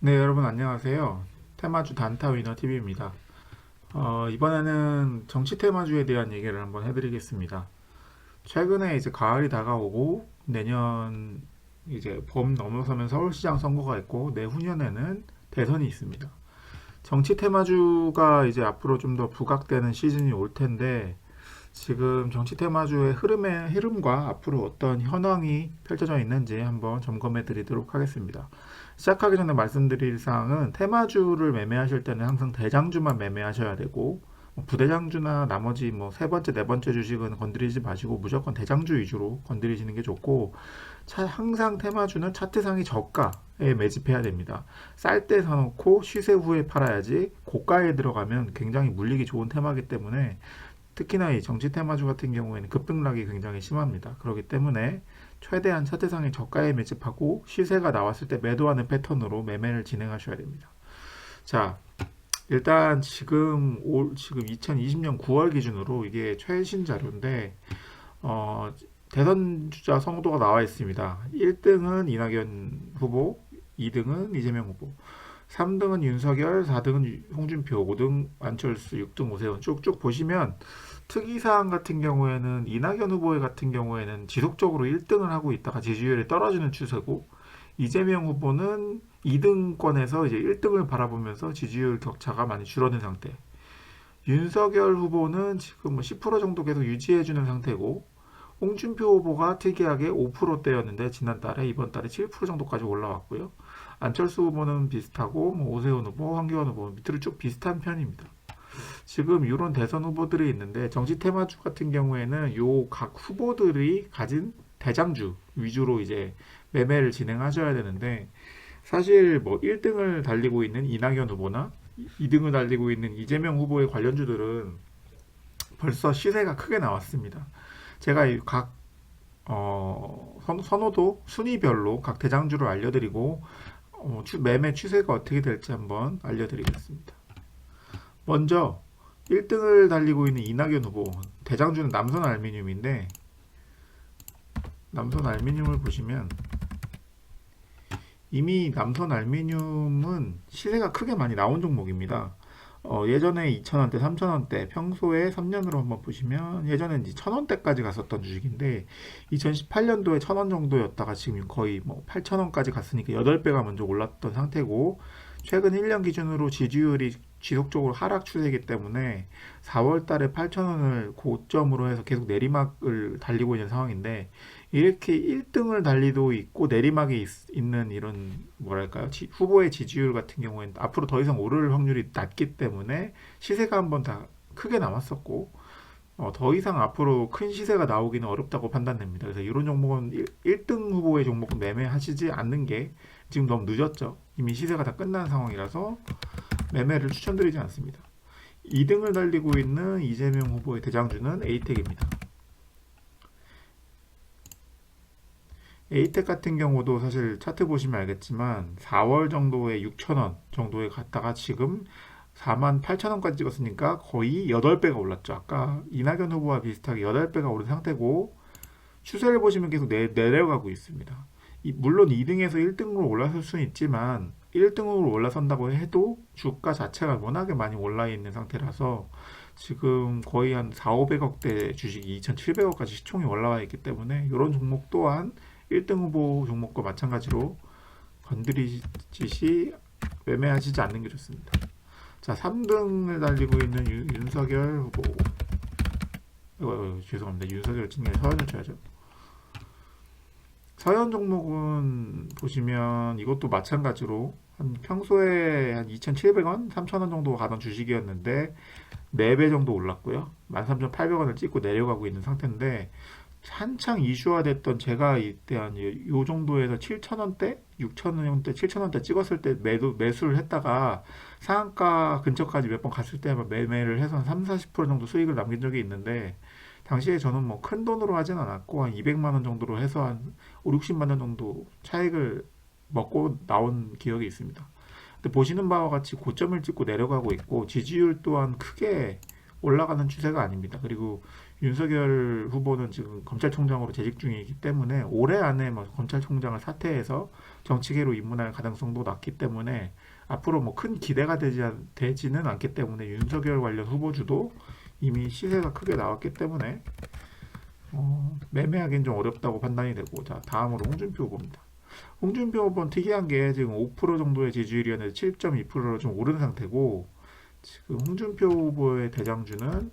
네, 여러분 안녕하세요. 테마주 단타 위너 TV입니다. 이번에는 정치 테마주에 대한 얘기를 한번 해드리겠습니다. 최근에 이제 가을이 다가오고 내년 이제 봄 넘어서면 서울시장 선거가 있고 내후년에는 대선이 있습니다. 정치 테마주가 이제 앞으로 좀 더 부각되는 시즌이 올 텐데 지금 정치 테마주의 흐름과 앞으로 어떤 현황이 펼쳐져 있는지 한번 점검해 드리도록 하겠습니다. 시작하기 전에 말씀드릴 사항은 테마주를 매매하실 때는 항상 대장주만 매매하셔야 되고 부대장주나 나머지 뭐 세 번째, 네 번째 주식은 건드리지 마시고 무조건 대장주 위주로 건드리시는 게 좋고 항상 테마주는 차트상의 저가에 매집해야 됩니다. 쌀 때 사놓고 시세 후에 팔아야지 고가에 들어가면 굉장히 물리기 좋은 테마이기 때문에 특히나 이 정치 테마주 같은 경우에는 급등락이 굉장히 심합니다. 그렇기 때문에 최대한 차트상의 저가에 매집하고 시세가 나왔을 때 매도하는 패턴으로 매매를 진행하셔야 됩니다. 자, 일단 지금 2020년 9월 기준으로 이게 최신 자료인데 대선 주자 선거도가 나와 있습니다. 1등은 이낙연 후보, 2등은 이재명 후보, 3등은 윤석열, 4등은 홍준표, 5등 안철수, 6등 오세훈 쭉쭉 보시면 특이사항 같은 경우에는 이낙연 후보 같은 경우에는 지속적으로 1등을 하고 있다가 지지율이 떨어지는 추세고 이재명 후보는 2등권에서 이제 1등을 바라보면서 지지율 격차가 많이 줄어든 상태. 윤석열 후보는 지금 10% 정도 계속 유지해주는 상태고 홍준표 후보가 특이하게 5%대였는데 지난달에 이번 달에 7% 정도까지 올라왔고요. 안철수 후보는 비슷하고 오세훈 후보, 황교안 후보 밑으로 쭉 비슷한 편입니다. 지금 이런 대선 후보들이 있는데 정치 테마주 같은 경우에는 요 각 후보들이 가진 대장주 위주로 이제 매매를 진행하셔야 되는데 사실 뭐 1등을 달리고 있는 이낙연 후보나 2등을 달리고 있는 이재명 후보의 관련주들은 벌써 시세가 크게 나왔습니다. 제가 각 선호도 순위별로 각 대장주를 알려드리고 매매 추세가 어떻게 될지 한번 알려드리겠습니다. 먼저 1등을 달리고 있는 이낙연 후보 대장주는 남선 알미늄인데 남선 알미늄을 보시면 이미 남선 알미늄은 시세가 크게 많이 나온 종목입니다. 예전에 2,000원대, 3,000원대, 평소에 3년으로 한번 보시면 예전엔 이제 1,000원대까지 갔었던 주식인데 2018년도에 1,000원 정도였다가 지금 거의 뭐 8,000원까지 갔으니까 8배가 먼저 올랐던 상태고 최근 1년 기준으로 지지율이 지속적으로 하락 추세이기 때문에 4월 달에 8,000원을 고점으로 해서 계속 내리막을 달리고 있는 상황인데 이렇게 1등을 달리도 있고 내리막이 있는 이런 뭐랄까요 후보의 지지율 같은 경우에는 앞으로 더 이상 오를 확률이 낮기 때문에 시세가 한번 다 크게 남았었고 더 이상 앞으로 큰 시세가 나오기는 어렵다고 판단됩니다. 그래서 이런 종목은 1등 후보의 종목은 매매하시지 않는 게 지금 너무 늦었죠. 이미 시세가 다 끝난 상황이라서 매매를 추천드리지 않습니다. 2등을 달리고 있는 이재명 후보의 대장주는 에이텍입니다. 에이텍 같은 경우도 사실 차트 보시면 알겠지만 4월 정도에 6,000원 정도에 갔다가 지금 48,000원까지 찍었으니까 거의 8배가 올랐죠. 아까 이낙연 후보와 비슷하게 8배가 오른 상태고 추세를 보시면 계속 내려가고 있습니다. 물론 2등에서 1등으로 올라설 수는 있지만 1등으로 올라선다고 해도 주가 자체가 워낙에 많이 올라 있는 상태라서 지금 거의 한 4, 500억대 주식이 2,700억까지 시총이 올라와 있기 때문에 이런 종목 또한 1등 후보 종목과 마찬가지로 건드리듯이 매매하시지 않는 게 좋습니다. 자, 3등을 달리고 있는 윤석열 후보. 죄송합니다. 윤석열 찍는 서현을 쳐야죠. 서현 종목은 보시면 이것도 마찬가지로 한 평소에 한 2,700원, 3,000원 정도 가던 주식이었는데 4배 정도 올랐고요. 13,800원을 찍고 내려가고 있는 상태인데 한창 이슈화됐던 제가 이때 한 요 정도에서 7,000원대, 6,000원대, 7,000원대 찍었을 때 매수를 했다가 상한가 근처까지 몇 번 갔을 때 매매를 해서 한 3, 40% 정도 수익을 남긴 적이 있는데 당시에 저는 뭐 큰 돈으로 하진 않았고 한 200만 원 정도로 해서 한 5, 60만 원 정도 차익을 먹고 나온 기억이 있습니다. 근데 보시는 바와 같이 고점을 찍고 내려가고 있고 지지율 또한 크게 올라가는 추세가 아닙니다. 그리고 윤석열 후보는 지금 검찰총장으로 재직 중이기 때문에 올해 안에 뭐 검찰총장을 사퇴해서 정치계로 입문할 가능성도 낮기 때문에 앞으로 뭐 큰 기대가 되지는 않기 때문에 윤석열 관련 후보주도 이미 시세가 크게 나왔기 때문에 매매하기는 좀 어렵다고 판단이 되고, 자 다음으로 홍준표 후보입니다. 홍준표 후보는 특이한 게 지금 5% 정도의 지지율이었는데 7.2%로 좀 오른 상태고, 지금 홍준표 후보의 대장주는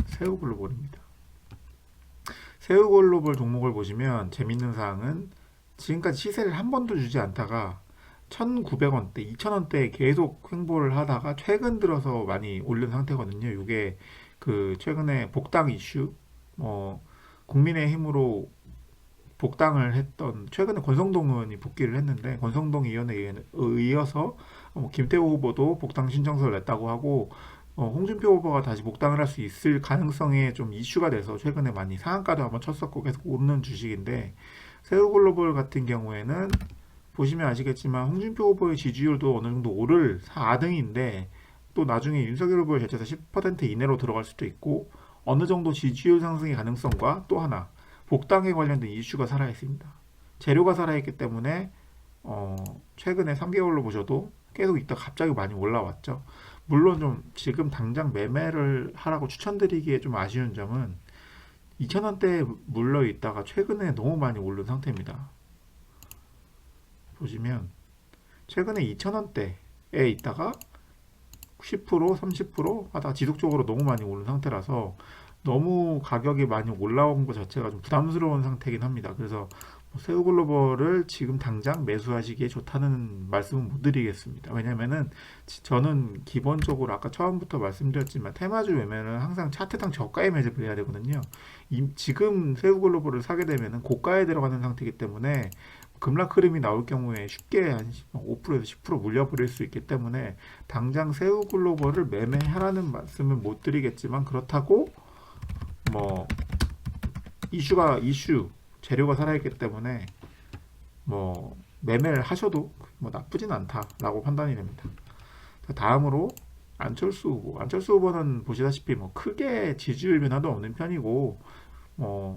새우글로벌입니다. 새우글로벌 종목을 보시면 재밌는 사항은 지금까지 시세를 한 번도 주지 않다가 1,900원대, 2,000원대에 계속 횡보를 하다가 최근 들어서 많이 오른 상태거든요. 이게 그 최근에 복당 이슈, 국민의힘으로 복당을 했던, 최근에 권성동 의원이 복귀를 했는데 권성동 의원에 이어서 김태호 후보도 복당 신청서를 냈다고 하고, 홍준표 후보가 다시 복당을 할 수 있을 가능성에 좀 이슈가 돼서 최근에 많이 상한가도 한번 쳤었고 계속 오르는 주식인데, 새우글로벌 같은 경우에는 보시면 아시겠지만 홍준표 후보의 지지율도 어느 정도 오를 4등인데 또 나중에 윤석열 후보의 제쳐서 10% 이내로 들어갈 수도 있고, 어느 정도 지지율 상승의 가능성과 또 하나 복당에 관련된 이슈가 살아있습니다. 재료가 살아있기 때문에 최근에 3개월로 보셔도 계속 있다 갑자기 많이 올라왔죠. 물론 좀 지금 당장 매매를 하라고 추천드리기에 좀 아쉬운 점은 2,000원대에 물려 있다가 최근에 너무 많이 오른 상태입니다. 보시면 최근에 2,000원대에 있다가 10% 30% 하다가 지속적으로 너무 많이 오른 상태라서 너무 가격이 많이 올라온 것 자체가 좀 부담스러운 상태이긴 합니다. 그래서 새우글로벌을 지금 당장 매수하시기에 좋다는 말씀은 못 드리겠습니다. 왜냐면은 저는 기본적으로 아까 처음부터 말씀드렸지만 테마주 매매는 항상 차트당 저가에 매집을 해야 되거든요. 지금 새우글로벌을 사게 되면은 고가에 들어가는 상태이기 때문에 급락 흐름이 나올 경우에 쉽게 한 5%에서 10% 물려버릴 수 있기 때문에 당장 새우글로벌을 매매하라는 말씀은 못 드리겠지만, 그렇다고 뭐 이슈 재료가 살아있기 때문에 뭐 매매를 하셔도 뭐 나쁘진 않다라고 판단이 됩니다. 다음으로 안철수 후보. 안철수 후보는 보시다시피 뭐 크게 지지율 변화도 없는 편이고,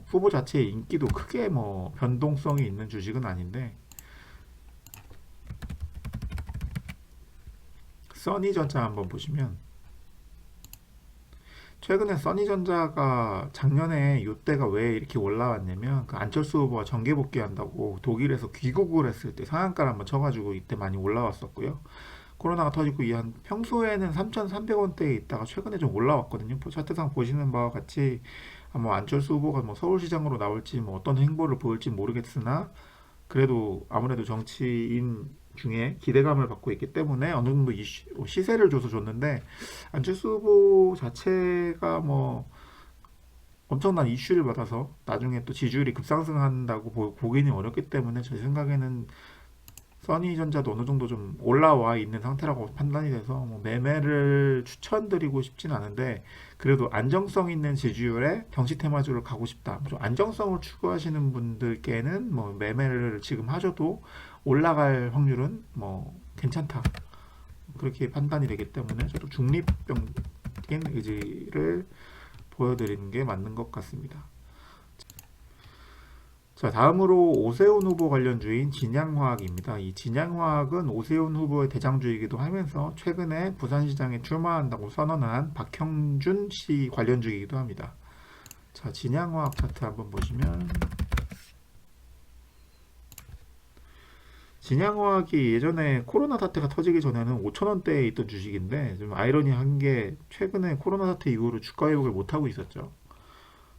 후보 자체의 인기도 크게 뭐 변동성이 있는 주식은 아닌데, 써니전자 한번 보시면 최근에 써니전자가 작년에 이때가 왜 이렇게 올라왔냐면 그 안철수 후보가 정계 복귀한다고 독일에서 귀국을 했을 때 상한가를 한번 쳐가지고 이때 많이 올라왔었고요. 코로나가 터지고 한 평소에는 3,300원대에 있다가 최근에 좀 올라왔거든요. 차트상 보시는 바와 같이 뭐 안철수 후보가 뭐 서울시장으로 나올지 뭐 어떤 행보를 보일지 모르겠으나 그래도 아무래도 정치인 중에 기대감을 받고 있기 때문에 어느 정도 시세를 줘서 줬는데, 안철수 후보 자체가 뭐 엄청난 이슈를 받아서 나중에 또 지지율이 급상승한다고 보기는 어렵기 때문에 제 생각에는 써니전자도 어느 정도 좀 올라와 있는 상태라고 판단이 돼서 뭐 매매를 추천드리고 싶진 않은데, 그래도 안정성 있는 지지율에 경시 테마주를 가고 싶다, 좀 안정성을 추구하시는 분들께는 뭐 매매를 지금 하셔도 올라갈 확률은 뭐 괜찮다, 그렇게 판단이 되기 때문에 저도 중립적인 의지를 보여드리는 게 맞는 것 같습니다. 자, 다음으로 오세훈 후보 관련주인 진양화학입니다. 이 진양화학은 오세훈 후보의 대장주이기도 하면서 최근에 부산시장에 출마한다고 선언한 박형준 씨 관련주이기도 합니다. 자, 진양화학 차트 한번 보시면 진양화학이 예전에 코로나 사태가 터지기 전에는 5,000원대에 있던 주식인데, 좀 아이러니한 게 최근에 코로나 사태 이후로 주가 회복을 못하고 있었죠.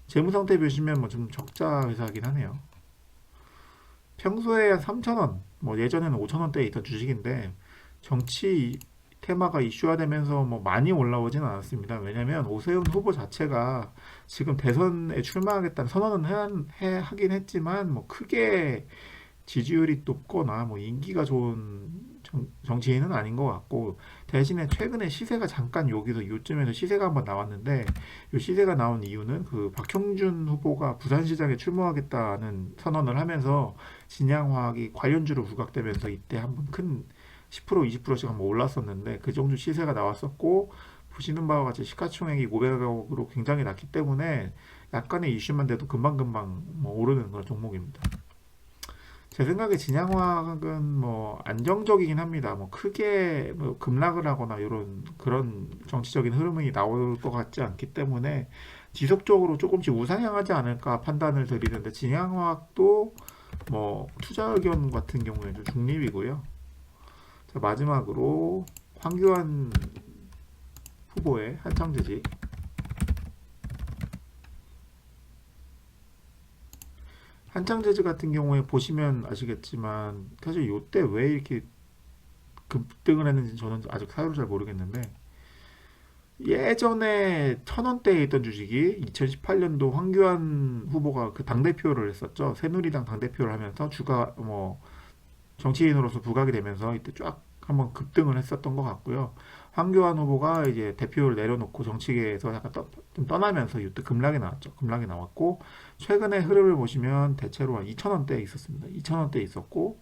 재무 상태 보시면 뭐 좀 적자 회사이긴 하네요. 평소에 한 3,000원, 뭐 예전에는 5,000원대에 있던 주식인데 정치 테마가 이슈화되면서 뭐 많이 올라오진 않았습니다. 왜냐면 오세훈 후보 자체가 지금 대선에 출마하겠다는 선언은 하긴 했지만 뭐 크게 지지율이 높거나 뭐 인기가 좋은 정치인은 아닌 것 같고, 대신에 최근에 시세가 잠깐 여기서 요쯤에서 시세가 한번 나왔는데, 이 시세가 나온 이유는 그 박형준 후보가 부산시장에 출마하겠다는 선언을 하면서 진양화학이 관련주로 부각되면서 이때 한번 큰 10% 20%씩 한번 올랐었는데 그 정도 시세가 나왔었고, 보시는 바와 같이 시가총액이 500억으로 굉장히 낮기 때문에 약간의 이슈만 돼도 금방금방 뭐 오르는 그런 종목입니다. 제 생각에 진양화학은 뭐 안정적이긴 합니다. 뭐 크게 뭐 급락을 하거나 이런 그런 정치적인 흐름이 나올 것 같지 않기 때문에 지속적으로 조금씩 우상향하지 않을까 판단을 드리는데, 진양화학도 뭐 투자 의견 같은 경우에는 중립이고요. 자, 마지막으로 황교안 후보의 한창재지. 한창재즈 같은 경우에 보시면 아시겠지만 사실 이때 왜 이렇게 급등을 했는지 저는 아직 사유를 잘 모르겠는데, 예전에 1,000원대에 있던 주식이 2018년도 황교안 후보가 그 당대표를 했었죠. 새누리당 당대표를 하면서 주가 뭐 정치인으로서 부각이 되면서 이때 쫙 한번 급등을 했었던 것 같고요. 황교안 후보가 이제 대표를 내려놓고 정치계에서 약간 좀 떠나면서 이때 급락이 나왔죠. 급락이 나왔고, 최근의 흐름을 보시면 대체로 한 2,000원대에 있었습니다. 2,000원대에 있었고,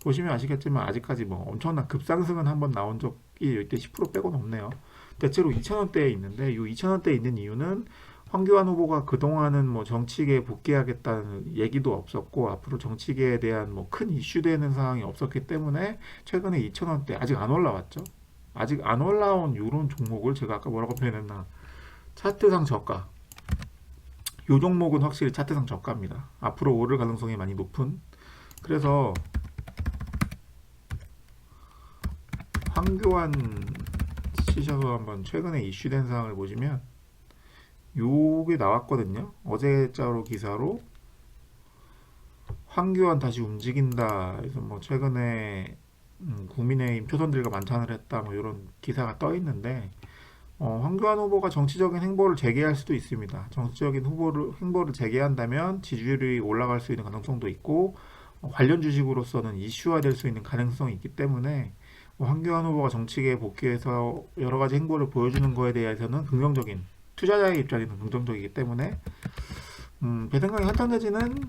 보시면 아시겠지만 아직까지 뭐 엄청난 급상승은 한번 나온 적이 이때 10% 빼고는 없네요. 대체로 2,000원대에 있는데, 이 2,000원대에 있는 이유는 황교안 후보가 그동안은 뭐 정치계에 복귀하겠다는 얘기도 없었고, 앞으로 정치계에 대한 뭐 큰 이슈되는 상황이 없었기 때문에 최근에 2,000원대 아직 안 올라왔죠. 아직 안 올라온 이런 종목을 제가 아까 뭐라고 표현했나, 차트상 저가. 이 종목은 확실히 차트상 저가입니다. 앞으로 오를 가능성이 많이 높은. 그래서 황교안 치셔서 한번 최근에 이슈된 사항을 보시면 요게 나왔거든요. 어제자로 기사로 황교안 다시 움직인다. 그래서 뭐 최근에 국민의힘 초선들과 만찬을 했다. 뭐 이런 기사가 떠 있는데, 황교안 후보가 정치적인 행보를 재개할 수도 있습니다. 정치적인 행보를 재개한다면 지지율이 올라갈 수 있는 가능성도 있고, 관련 주식으로서는 이슈화될 수 있는 가능성이 있기 때문에 황교안 후보가 정치계에 복귀해서 여러 가지 행보를 보여주는 거에 대해서는 긍정적인, 투자자의 입장에서는 긍정적이기 때문에 제 생각에 한창재지는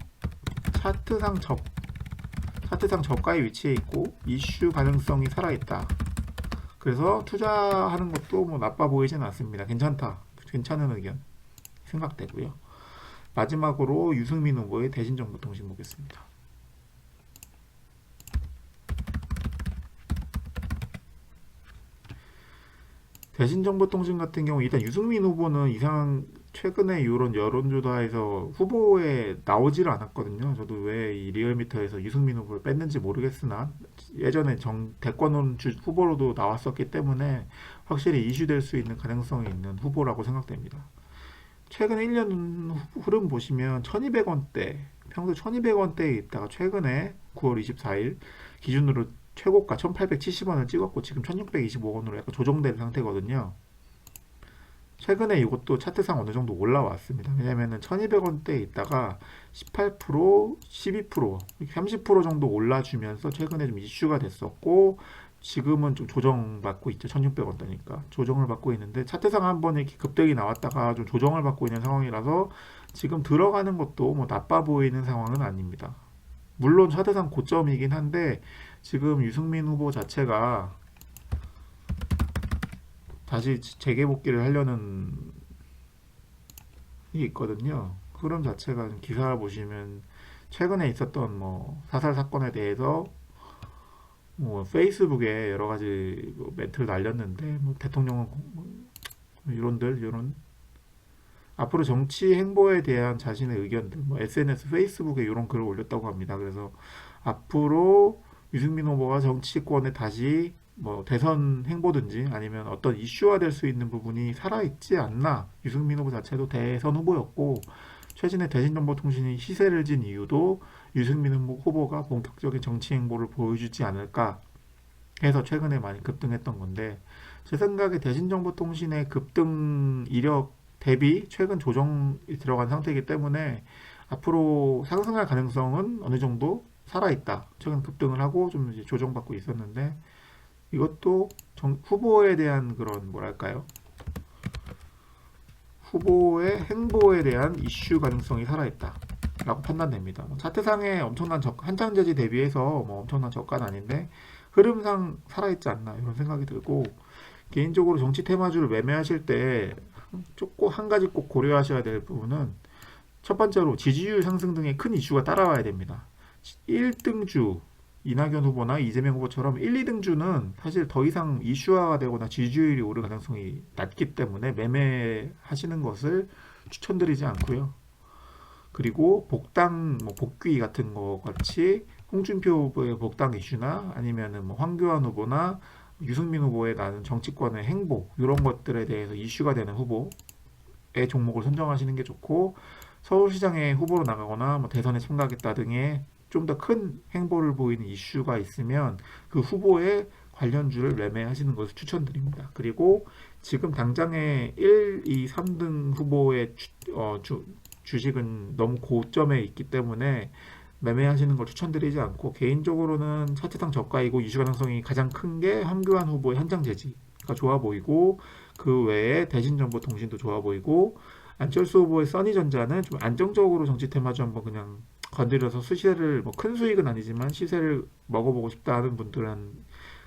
차트상 저가의 위치에 있고 이슈 가능성이 살아있다. 그래서 투자하는 것도 뭐 나빠 보이진 않습니다. 괜찮은 의견 생각되고요. 마지막으로 유승민 후보의 대신정보통신 보겠습니다. 대신정보통신 같은 경우 일단 유승민 후보는 최근에 이런 여론조사에서 후보에 나오지를 않았거든요. 저도 왜 이 리얼미터에서 유승민 후보를 뺐는지 모르겠으나 예전에 대권 후보로도 나왔었기 때문에 확실히 이슈될 수 있는 가능성이 있는 후보라고 생각됩니다. 최근 1년 흐름 보시면 1200원대, 평소 1200원대에 있다가 최근에 9월 24일 기준으로 최고가 1870원을 찍었고 지금 1625원으로 약간 조정된 상태거든요. 최근에 이것도 차트상 어느 정도 올라왔습니다. 왜냐면은 1200원대에 있다가 18%, 12%, 30% 정도 올라주면서 최근에 좀 이슈가 됐었고, 지금은 좀 조정받고 있죠. 1600원대니까 조정을 받고 있는데, 차트상 한번 이렇게 급등이 나왔다가 좀 조정을 받고 있는 상황이라서 지금 들어가는 것도 뭐 나빠 보이는 상황은 아닙니다. 물론 차트상 고점이긴 한데 지금 유승민 후보 자체가 다시 재개복귀를 하려는 게 있거든요. 흐름 자체가 기사를 보시면 최근에 있었던 뭐 사살 사건에 대해서 뭐 페이스북에 여러 가지 뭐 멘트를 날렸는데, 뭐 대통령은 뭐 이런 앞으로 정치 행보에 대한 자신의 의견들, 뭐 SNS, 페이스북에 이런 글을 올렸다고 합니다. 그래서 앞으로 유승민 후보가 정치권에 다시 뭐 대선 행보든지 아니면 어떤 이슈화 될 수 있는 부분이 살아있지 않나. 유승민 후보 자체도 대선 후보였고 최근에 대신정보통신이 시세를 진 이유도 유승민 후보가 본격적인 정치 행보를 보여주지 않을까 해서 최근에 많이 급등했던 건데, 제 생각에 대신정보통신의 급등 이력 대비 최근 조정이 들어간 상태이기 때문에 앞으로 상승할 가능성은 어느 정도 살아있다. 최근 급등을 하고 좀 이제 조정받고 있었는데, 이것도 후보에 대한 그런 뭐랄까요? 후보의 행보에 대한 이슈 가능성이 살아있다 라고 판단됩니다. 차트상에 엄청난 한창재지 대비해서 뭐 엄청난 저가는 아닌데 흐름상 살아있지 않나 이런 생각이 들고, 개인적으로 정치 테마주를 매매하실 때 조금 한 가지 꼭 고려하셔야 될 부분은 첫 번째로 지지율 상승 등의 큰 이슈가 따라와야 됩니다. 1등주 이낙연 후보나 이재명 후보처럼 1, 2등주는 사실 더 이상 이슈화가 되거나 지지율이 오를 가능성이 낮기 때문에 매매하시는 것을 추천드리지 않고요. 그리고 복당, 복귀 같은 거 같이 홍준표 후보의 복당 이슈나 아니면은 황교안 후보나 유승민 후보의 나는 정치권의 행보 이런 것들에 대해서 이슈가 되는 후보의 종목을 선정하시는 게 좋고 서울시장에 후보로 나가거나 대선에 참가하겠다 등의 좀 더 큰 행보를 보이는 이슈가 있으면 그 후보의 관련주를 매매하시는 것을 추천드립니다. 그리고 지금 당장의 1, 2, 3등 후보의 주식은 너무 고점에 있기 때문에 매매하시는 걸 추천드리지 않고 개인적으로는 차트상 저가이고 이슈 가능성이 가장 큰 게 황교안 후보의 현장 재지가 좋아 보이고 그 외에 대신정보통신도 좋아 보이고 안철수 후보의 써니전자는 좀 안정적으로 정치 테마주 한번 그냥 건드려서 시세를 큰 수익은 아니지만 시세를 먹어보고 싶다 하는 분들은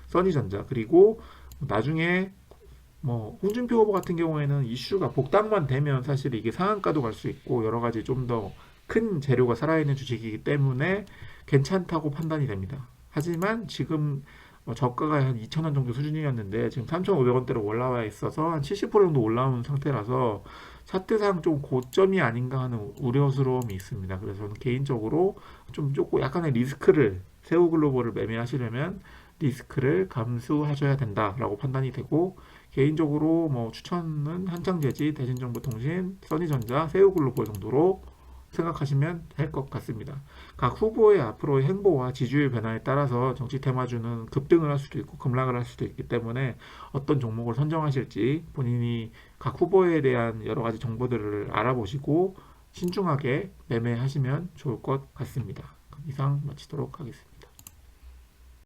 써니전자 그리고 나중에 홍준표 후보 같은 경우에는 이슈가 복당만 되면 사실 이게 상한가도 갈 수 있고 여러 가지 좀 더 큰 재료가 살아있는 주식이기 때문에 괜찮다고 판단이 됩니다. 하지만 지금 저가가 한 2,000원 정도 수준이었는데 지금 3,500원대로 올라와 있어서 한 70% 정도 올라온 상태라서 차트상 좀 고점이 아닌가 하는 우려스러움이 있습니다. 그래서 저는 개인적으로 좀 조금 약간의 리스크를 세우글로벌을 매매하시려면 리스크를 감수하셔야 된다라고 판단이 되고 개인적으로 추천은 한창재지, 대신정보통신, 써니전자, 세우글로벌 정도로 생각하시면 될 것 같습니다. 각 후보의 앞으로의 행보와 지지율 변화에 따라서 정치 테마주는 급등을 할 수도 있고 급락을 할 수도 있기 때문에 어떤 종목을 선정하실지 본인이 각 후보에 대한 여러 가지 정보들을 알아보시고 신중하게 매매하시면 좋을 것 같습니다. 이상 마치도록 하겠습니다.